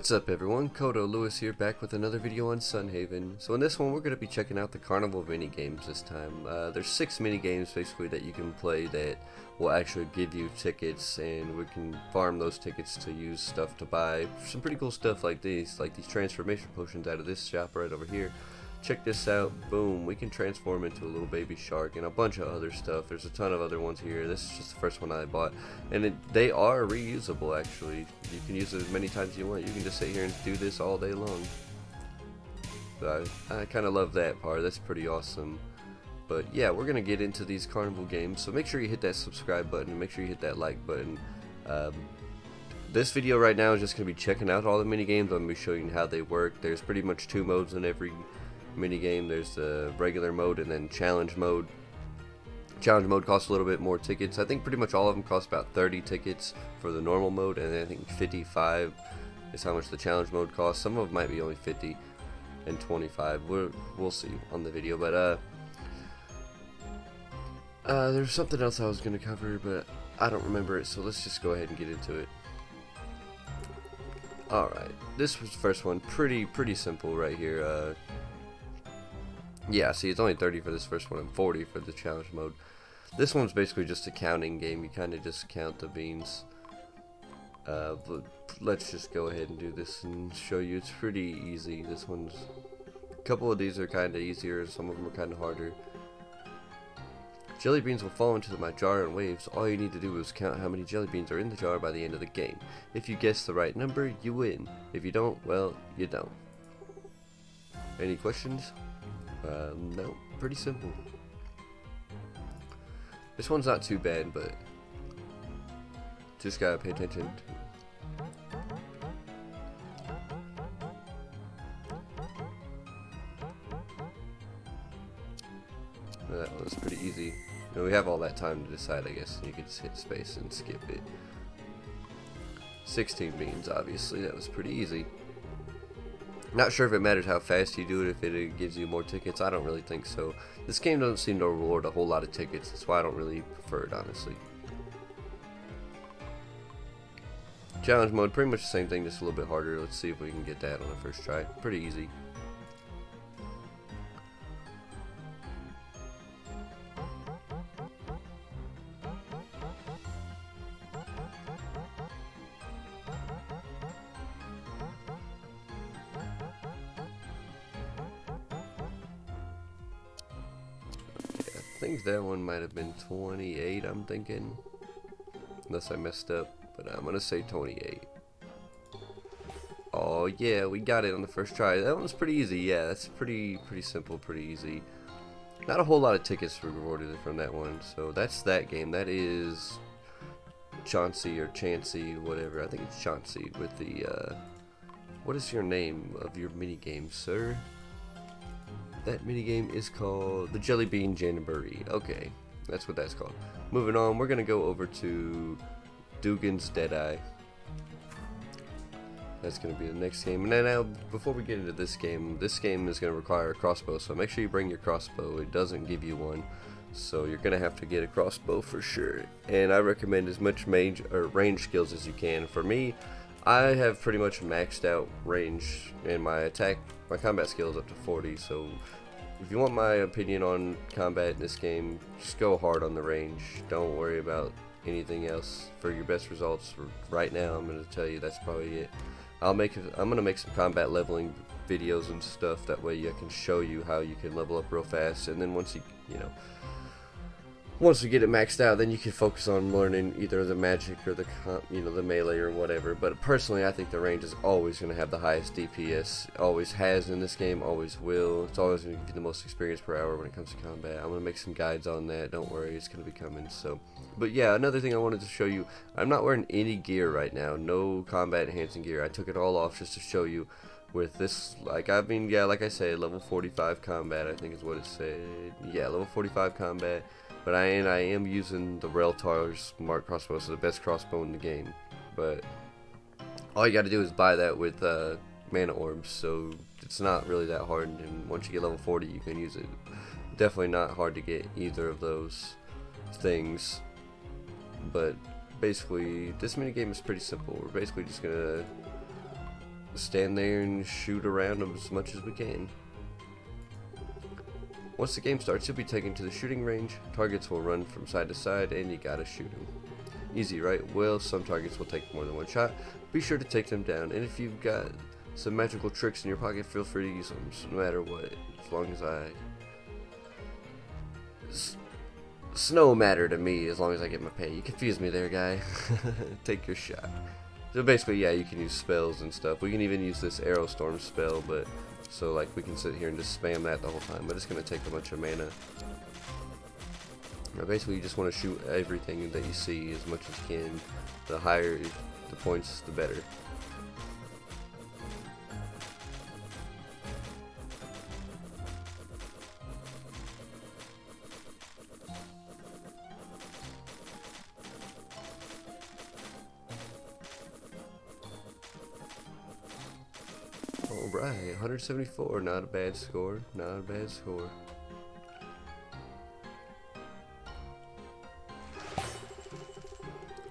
What's up everyone, Kodo Lewis here, back with another video on Sunhaven. So in this one we're going to be checking out the Carnival minigames this time. There's 6 minigames basically that you can play that will actually give you tickets, and we can farm those tickets to use stuff to buy some pretty cool stuff like these transformation potions out of this shop right over here. Check this out, boom, we can transform into a little baby shark and a bunch of other stuff. There's a ton of other ones here. This is just the first one I bought, and they are reusable actually. You can use it as many times as you want. You can just sit here and do this all day long. So I kind of love that part. That's pretty awesome. But yeah, we're gonna get into these Carnival games, so make sure you hit that subscribe button and make sure you hit that like button. This video right now is just going to be checking out all the minigames. I'm going to be showing you how they work. There's pretty much 2 modes in every minigame. There's the regular mode and then challenge mode. Challenge mode costs a little bit more tickets. I think pretty much all of them cost about 30 tickets for the normal mode, and I think 55 is how much the challenge mode costs. Some of them might be only 50 and 25. We'll see on the video. But there's something else I was going to cover, but I don't remember it, so let's just go ahead and get into it. Alright, this was the first one. Pretty simple right here. Yeah, see, it's only 30 for this first one and 40 for the challenge mode. This one's basically just a counting game. You kind of just count the beans. But let's just go ahead and do this and show you. It's pretty easy. This one's... A couple of these are kind of easier. Some of them are kind of harder. Jelly beans will fall into my jar in waves. All you need to do is count how many jelly beans are in the jar by the end of the game. If you guess the right number, you win. If you don't, well, you don't. Any questions? No, pretty simple. This one's not too bad, but just gotta pay attention to. That was pretty easy. You know, we have all that time to decide, I guess. You could just hit space and skip it. 16 beans, obviously. That was pretty easy. Not sure if it matters how fast you do it, if it gives you more tickets. I don't really think so. This game doesn't seem to reward a whole lot of tickets. That's why I don't really prefer it, honestly. Challenge mode, pretty much the same thing, just a little bit harder. Let's see if we can get that on the first try. Pretty easy. I think that one might have been 28, I'm thinking. Unless I messed up, but I'm gonna say 28. Oh yeah, we got it on the first try. That one was pretty easy. Yeah, that's pretty simple, pretty easy. Not a whole lot of tickets were rewarded from that one, so that's that game. That is Chauncey or Chancey, whatever. I think it's Chauncey with the what is your name of your minigame, sir? That minigame is called the Jelly Bean Jamboree. Okay, that's what that's called. Moving on, we're gonna go over to Dugan's Deadeye. That's gonna be the next game. And now, before we get into this game is gonna require a crossbow. So make sure you bring your crossbow. It doesn't give you one, so you're gonna have to get a crossbow for sure. And I recommend as much range skills as you can. For me, I have pretty much maxed out range, and my combat skill is up to 40, so if you want my opinion on combat in this game, just go hard on the range. Don't worry about anything else. For your best results right now, I'm going to tell you that's probably it. I'm going to make some combat leveling videos and stuff, that way I can show you how you can level up real fast, and then once once you get it maxed out, then you can focus on learning either the magic or the the melee or whatever. But personally, I think the range is always going to have the highest DPS. Always has in this game, always will. It's always going to give you the most experience per hour when it comes to combat. I'm going to make some guides on that. Don't worry, it's going to be coming. So, but yeah, another thing I wanted to show you. I'm not wearing any gear right now. No combat enhancing gear. I took it all off just to show you. With this, like I said, level 45 combat, I think is what it said. Yeah, level 45 combat. But I am using the Reltar's Mark crossbow, so the best crossbow in the game. But all you got to do is buy that with mana orbs, so it's not really that hard. And once you get level 40, you can use it. Definitely not hard to get either of those things. But basically, this minigame is pretty simple. We're basically just gonna stand there and shoot around them as much as we can. Once the game starts, you'll be taken to the shooting range. Targets will run from side to side, and you gotta shoot them. Easy, right? Well, some targets will take more than one shot. Be sure to take them down, and if you've got some magical tricks in your pocket, feel free to use them, so no matter what. As long as it's no matter to me, as long as I get my pay. You confused me there, guy. Take your shot. So basically, yeah, you can use spells and stuff. We can even use this Arrow Storm spell, but so like we can sit here and just spam that the whole time, but it's gonna take a bunch of mana. Now, basically, you just want to shoot everything that you see as much as you can. The higher the points, the better. Alright, 174, not a bad score, not a bad score.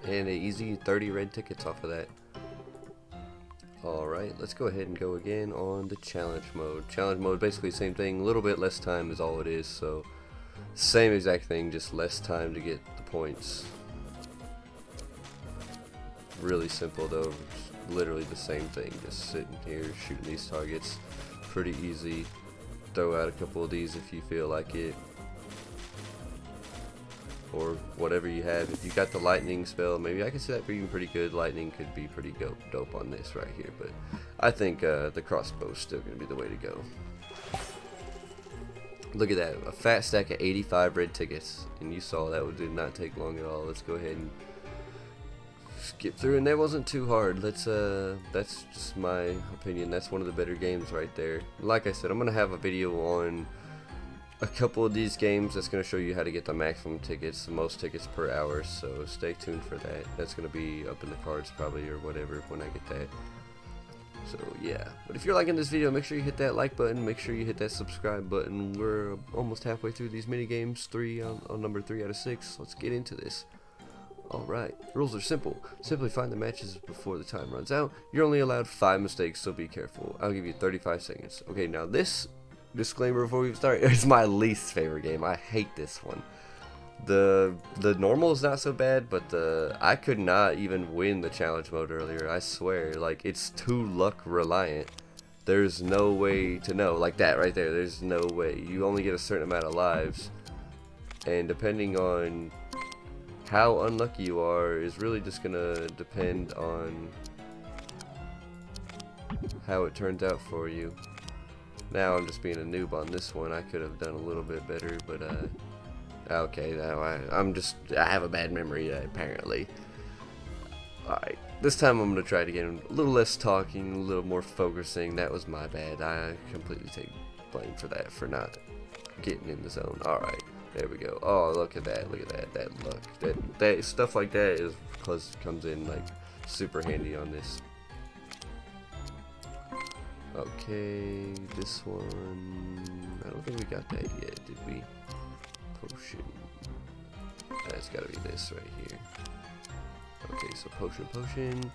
And an easy 30 red tickets off of that. Alright, let's go ahead and go again on the challenge mode. Challenge mode, basically the same thing, a little bit less time is all it is, so same exact thing, just less time to get the points. Really simple though, literally the same thing, just sitting here shooting these targets. Pretty easy. Throw out a couple of these if you feel like it, or whatever you have. If you got the lightning spell, maybe I can see that being pretty good. Lightning could be pretty dope on this right here, but I think the crossbow is still going to be the way to go. Look at that, a fat stack of 85 red tickets, and you saw that did not take long at all. Let's go ahead and skip through, and that wasn't too hard. That's just my opinion. That's one of the better games right there. Like I said, I'm gonna have a video on a couple of these games that's gonna show you how to get the maximum tickets, the most tickets per hour, so stay tuned for that. That's gonna be up in the cards probably, or whatever, when I get that. So yeah, but if you're liking this video, make sure you hit that like button, make sure you hit that subscribe button. We're almost halfway through these mini games, on number 3 out of 6. Let's get into this. Alright, rules are simple. Simply find the matches before the time runs out. You're only allowed 5 mistakes, so be careful. I'll give you 35 seconds. Okay, now this disclaimer before we start, it's my least favorite game. I hate this one. The normal is not so bad, but I could not even win the challenge mode earlier. I swear, like, it's too luck reliant. There's no way to know, like that right there. There's no way. You only get a certain amount of lives, and depending on how unlucky you are is really just gonna depend on how it turns out for you. Now I'm just being a noob on this one. I could have done a little bit better, but okay, now I have a bad memory apparently. Alright, this time I'm gonna try to get a little less talking, a little more focusing. That was my bad. I completely take blame for that, for not getting in the zone. Alright. There we go. Oh, look at that. Look at that. That luck. That stuff like that is comes in like super handy on this. Okay, this one. I don't think we got that yet, did we? Potion. That's got to be this right here. Okay, so potion.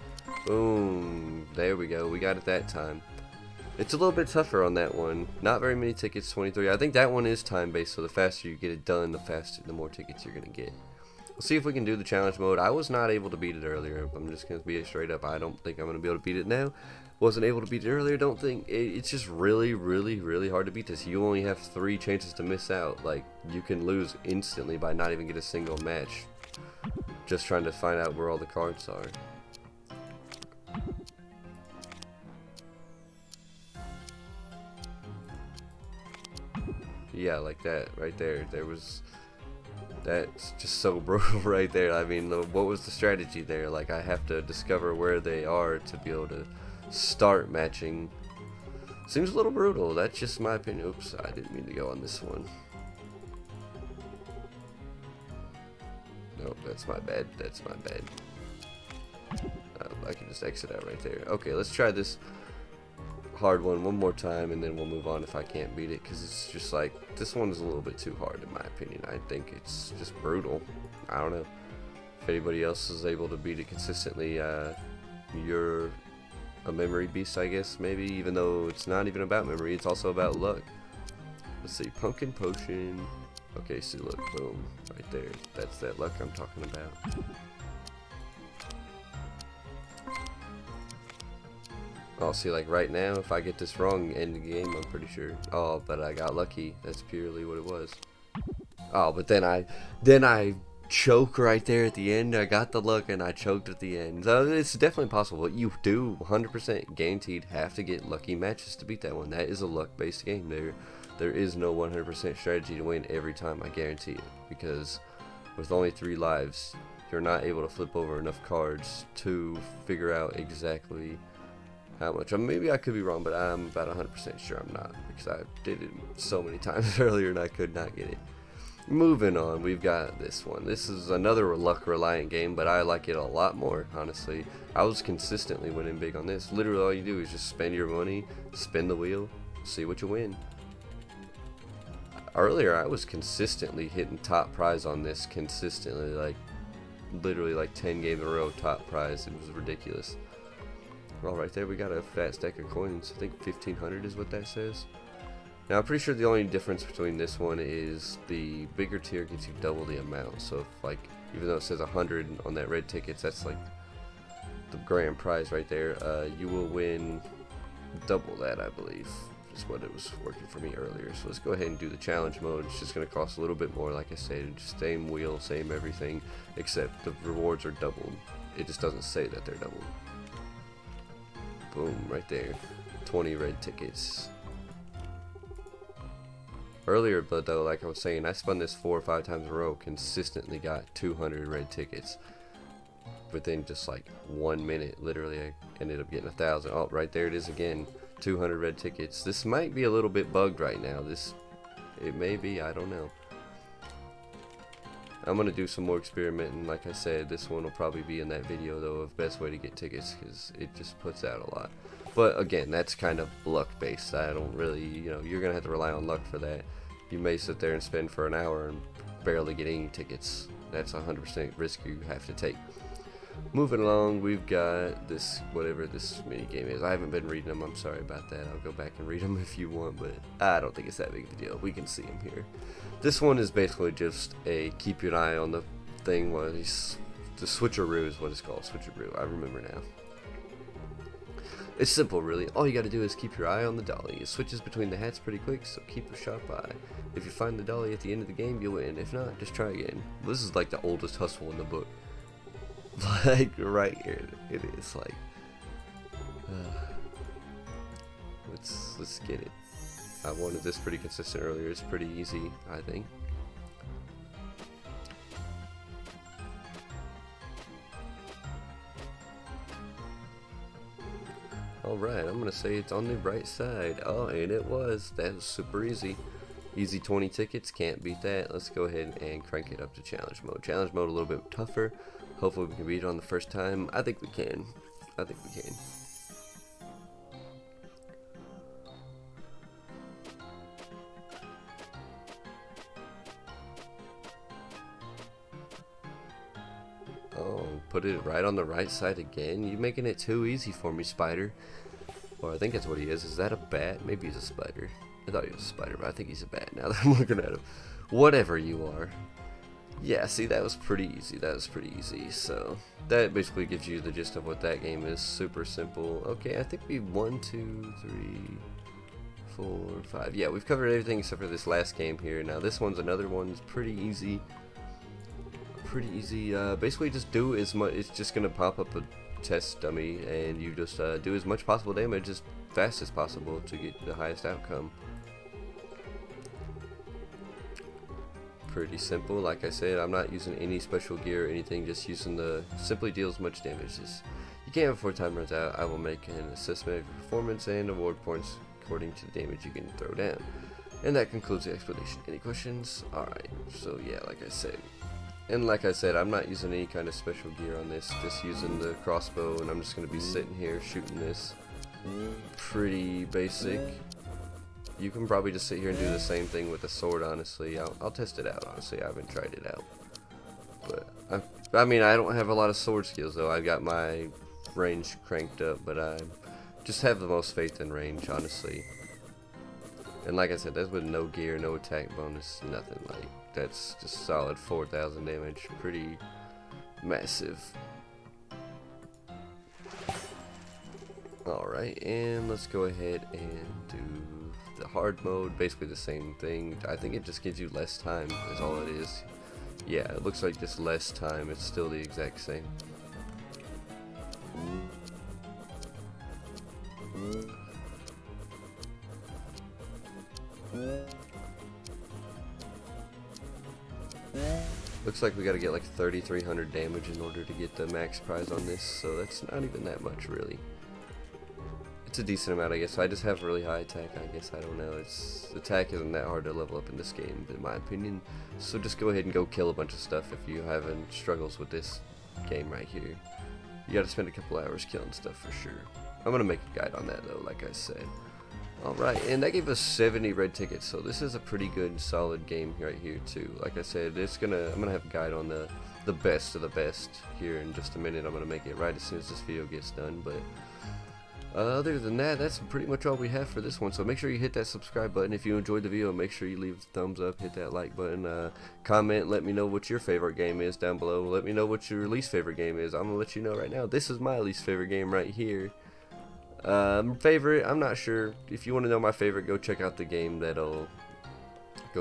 Boom. There we go. We got it that time. It's a little bit tougher on that one. Not very many tickets, 23. I think that one is time-based, so the faster you get it done, the more tickets you're going to get. We'll see if we can do the challenge mode. I was not able to beat it earlier. I'm just going to be straight up. I don't think I'm going to be able to beat it now. Wasn't able to beat it earlier. Don't think. It's just really, really, really hard to beat this. You only have 3 chances to miss out. Like, you can lose instantly by not even get a single match. Just trying to find out where all the cards are. Yeah, like that right there. That's just so brutal right there. I mean, what was the strategy there? Like, I have to discover where they are to be able to start matching. Seems a little brutal. That's just my opinion. Oops, I didn't mean to go on this one. Nope, that's my bad. That's my bad. I can just exit out right there. Okay, let's try this hard one more time, and then we'll move on if I can't beat it, because it's just like, this one is a little bit too hard in my opinion. I think it's just brutal. I don't know if anybody else is able to beat it consistently. You're a memory beast, I guess, maybe, even though it's not even about memory, it's also about luck. Let's see, pumpkin potion. Okay, see, look, boom, right there. That's that luck I'm talking about. Oh, see, like right now, if I get this wrong, end the game, I'm pretty sure. Oh, but I got lucky. That's purely what it was. Oh, but then I choke right there at the end. I got the luck and I choked at the end. So it's definitely possible. You do 100% guaranteed have to get lucky matches to beat that one. That is a luck-based game. There is no 100% strategy to win every time. I guarantee it. Because with only 3 lives, you're not able to flip over enough cards to figure out exactly how much. Maybe I could be wrong, but I'm about 100% sure I'm not, because I did it so many times earlier and I could not get it. Moving on, we've got this one. This is another luck reliant game, but I like it a lot more, honestly. I was consistently winning big on this. Literally all you do is just spend your money, spin the wheel, see what you win. Earlier I was consistently hitting top prize on this, consistently, like literally like 10 games in a row top prize. It was ridiculous. Well, right there we got a fat stack of coins. I think 1500 is what that says. Now I'm pretty sure the only difference between this one is the bigger tier gives you double the amount. So if, like, even though it says 100 on that red tickets, that's like the grand prize right there. You will win double that, I believe, is what it was working for me earlier. So let's go ahead and do the challenge mode. It's just going to cost a little bit more, like I said. Just same wheel, same everything, except the rewards are doubled. It just doesn't say that they're doubled. Boom, right there. 20 red tickets. Earlier, but though, like I was saying, I spun this 4 or 5 times in a row, consistently got 200 red tickets. Within just like 1 minute, literally, I ended up getting 1,000. Oh, right there it is again. 200 red tickets. This might be a little bit bugged right now. It may be, I don't know. I'm going to do some more experimenting. Like I said, this one will probably be in that video, though, of best way to get tickets, because it just puts out a lot. But again, that's kind of luck based. I don't really, you're going to have to rely on luck for that. You may sit there and spend for an hour and barely get any tickets. That's 100% risk you have to take. Moving along, we've got this, whatever this mini game is. I haven't been reading them. I'm sorry about that. I'll go back and read them if you want, but I don't think it's that big of a deal. We can see them here. This one is basically just a keep your eye on the thing. The switcheroo is what it's called. Switcheroo. I remember now. It's simple, really. All you gotta do is keep your eye on the dolly. It switches between the hats pretty quick, so keep a sharp eye. If you find the dolly at the end of the game, you'll win. If not, just try again. This is like the oldest hustle in the book. Like, right here, it is like, let's get it. I wanted this pretty consistent earlier. It's pretty easy, I think. Alright, I'm gonna say it's on the right side. Oh, and it was. That was super easy. Easy 20 tickets, can't beat that. Let's go ahead and crank it up to challenge mode. Challenge mode a little bit tougher. Hopefully we can beat it on the first time. I think we can. I think we can. Oh, put it right on the right side again. You're making it too easy for me, Spider. Or I think that's what he is. Is that a bat? Maybe he's a spider. I thought he was a spider, but I think he's a bat now that I'm looking at him. Whatever you are. Yeah, see, that was pretty easy. That was pretty easy. So that basically gives you the gist of what that game is. Super simple. Okay, I think we 1, 2, 3, 4, 5. Yeah, we've covered everything except for this last game here. Now this one's another one's pretty easy. Pretty easy. Basically, just do as much. It's just gonna pop up a test dummy, and you just do as much possible damage as fast as possible to get the highest outcome. Pretty simple. Like I said, I'm not using any special gear or anything, just using simply deal as much damage as you can before time runs out. I will make an assessment of your performance and award points according to the damage you can throw down. And that concludes the explanation. Any questions? Alright, so yeah, like I said, I'm not using any kind of special gear on this, just using the crossbow, and I'm just going to be sitting here shooting this. Pretty basic. You can probably just sit here and do the same thing with a sword, honestly. I'll test it out, honestly. I haven't tried it out. But, I mean, I don't have a lot of sword skills, though. I've got my range cranked up, but just have the most faith in range, honestly. And like I said, that's with no gear, no attack bonus, nothing. Like, that's just solid 4,000 damage. Pretty massive. Alright, and let's go ahead and do the hard mode. Basically the same thing. I think it just gives you less time, is all it is. Yeah, it looks like just less time. It's still the exact same. Looks like we gotta get like 3,300 damage in order to get the max prize on this, so that's not even that much really. It's a decent amount, I guess. I just have really high attack, I guess. I don't know. Attack isn't that hard to level up in this game, in my opinion. So just go ahead and go kill a bunch of stuff if you having struggles with this game right here. You gotta spend a couple hours killing stuff for sure. I'm gonna make a guide on that though, like I said. Alright, and that gave us 70 red tickets, so this is a pretty good, solid game right here too. Like I said, I'm gonna have a guide on the best of the best here in just a minute. I'm gonna make it right as soon as this video gets done, but other than that, that's pretty much all we have for this one. So make sure you hit that subscribe button if you enjoyed the video. Make sure you leave a thumbs up, hit that like button, comment, let me know what your favorite game is down below. Let me know what your least favorite game is. I'm gonna let you know right now. This is my least favorite game right here. Favorite, I'm not sure. If you want to know my favorite, go check out the game go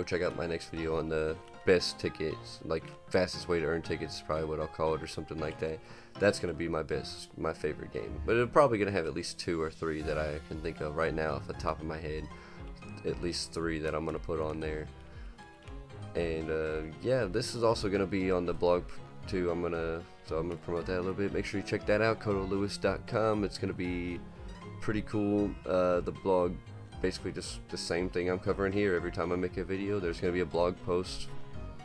check out my next video on the best tickets, like fastest way to earn tickets is probably what I'll call it, or something like that. That's gonna be my favorite game, but it's probably gonna have at least 2 or 3 that I can think of right now off the top of my head. At least 3 that I'm gonna put on there. And yeah, this is also gonna be on the blog too. I'm gonna promote that a little bit. Make sure you check that out, codolewis.com. It's gonna be pretty cool. The blog, basically just the same thing I'm covering here. Every time I make a video, there's going to be a blog post,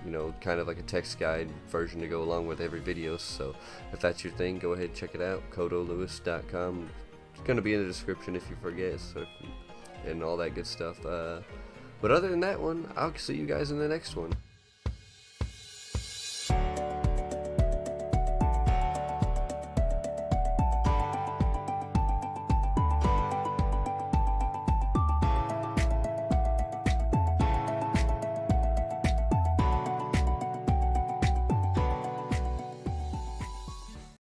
you know, kind of like a text guide version to go along with every video. So if that's your thing, go ahead and check it out, codolewis.com. It's going to be in the description if you forget, so and all that good stuff. But other than that one, I'll see you guys in the next one.